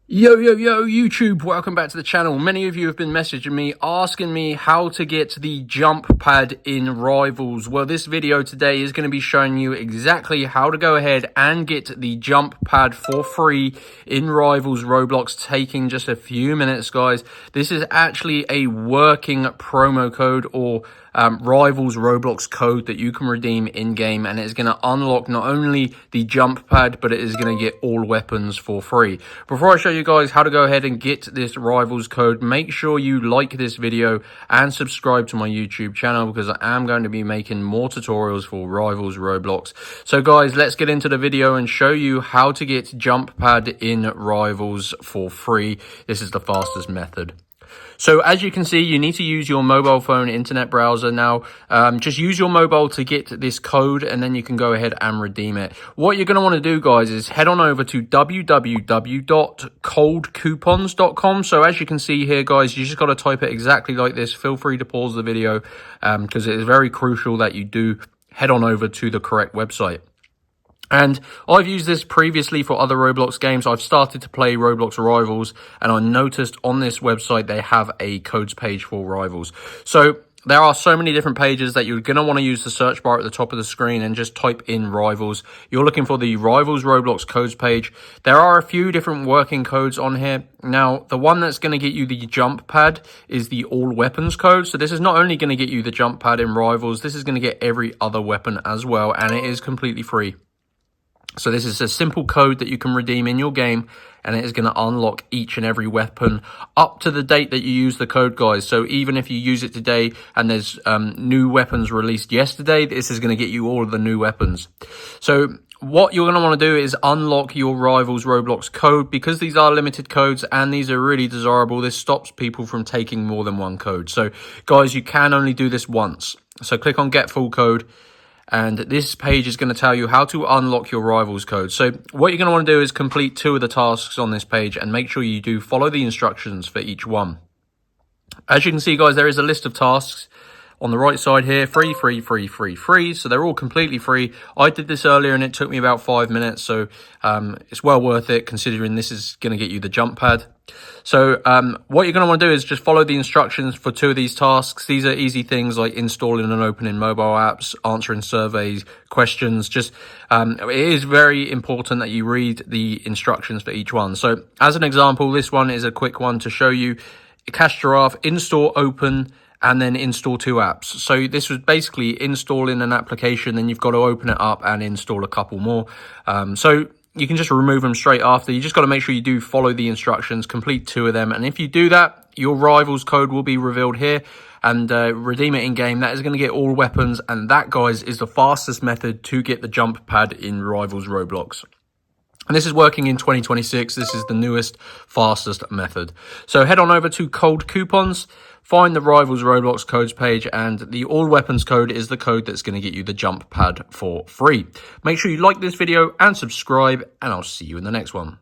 Yo, YouTube, welcome back to the channel. Many of you have been messaging me, asking me how to get the jump pad in Rivals. Well, this video today is going to be showing you exactly how to go ahead and get the jump pad for free in Rivals Roblox, taking just a few minutes, guys. This is actually a working promo code or Rivals Roblox code that you can redeem in-game, and it's going to unlock not only the jump pad, but it is going to get all weapons for free. Before I show you guys how to go ahead and get this Rivals code, make sure you like this video and subscribe to my YouTube channel, because I am going to be making more tutorials for Rivals Roblox. So guys, let's get into the video and show you how to get jump pad in Rivals for free. This is the fastest method. So as you can see, you need to use your mobile phone internet browser. Now, just use your mobile to get this code, and then you can go ahead and redeem it. What you're going to want to do, guys, is head on over to www.coldcoupons.com. So as you can see here, guys, you just got to type it exactly like this. Feel free to pause the video because it is very crucial that you do head on over to the correct website. And I've used this previously for other Roblox games. I've started to play Roblox Rivals, and I noticed on this website they have a codes page for Rivals. So there are so many different pages that you're going to want to use the search bar at the top of the screen and just type in Rivals. You're looking for the Rivals Roblox codes page. There are a few different working codes on here. Now, the one that's going to get you the jump pad is the all weapons code. So this is not only going to get you the jump pad in Rivals, this is going to get every other weapon as well, and it is completely free. So this is a simple code that you can redeem in your game, and it is going to unlock each and every weapon up to the date that you use the code, guys. So even if you use it today and there's new weapons released yesterday, this is going to get you all of the new weapons. So what you're going to want to do is unlock your Rivals Roblox code, because these are limited codes and these are really desirable. This stops people from taking more than one code. So guys, you can only do this once. So click on Get Full Code, and this page is going to tell you how to unlock your Rivals code. So what you're going to want to do is complete 2 of the tasks on this page, and make sure you do follow the instructions for each one. As you can see, guys, there is a list of tasks on the right side here. Free. So they're all completely free. I did this earlier and it took me about 5 minutes. So it's well worth it, considering this is going to get you the jump pad. So what you're going to want to do is just follow the instructions for 2 of these tasks. These are easy things like installing and opening mobile apps, answering surveys, questions. Just it is very important that you read the instructions for each one. So as an example, this one is a quick one to show you. Cache Giraffe, install, open, and then install 2 apps. So this was basically installing an application, then you've got to open it up and install a couple more. So you can just remove them straight after. You just got to make sure you do follow the instructions, complete 2 of them. And if you do that, your Rivals code will be revealed here, and redeem it in game. That is going to get all weapons. And that, guys, is the fastest method to get the jump pad in Rivals Roblox. And this is working in 2026. This is the newest, fastest method. So head on over to Cold Coupons, find the Rivals Roblox codes page, and the all weapons code is the code that's going to get you the jump pad for free. Make sure you like this video and subscribe, and I'll see you in the next one.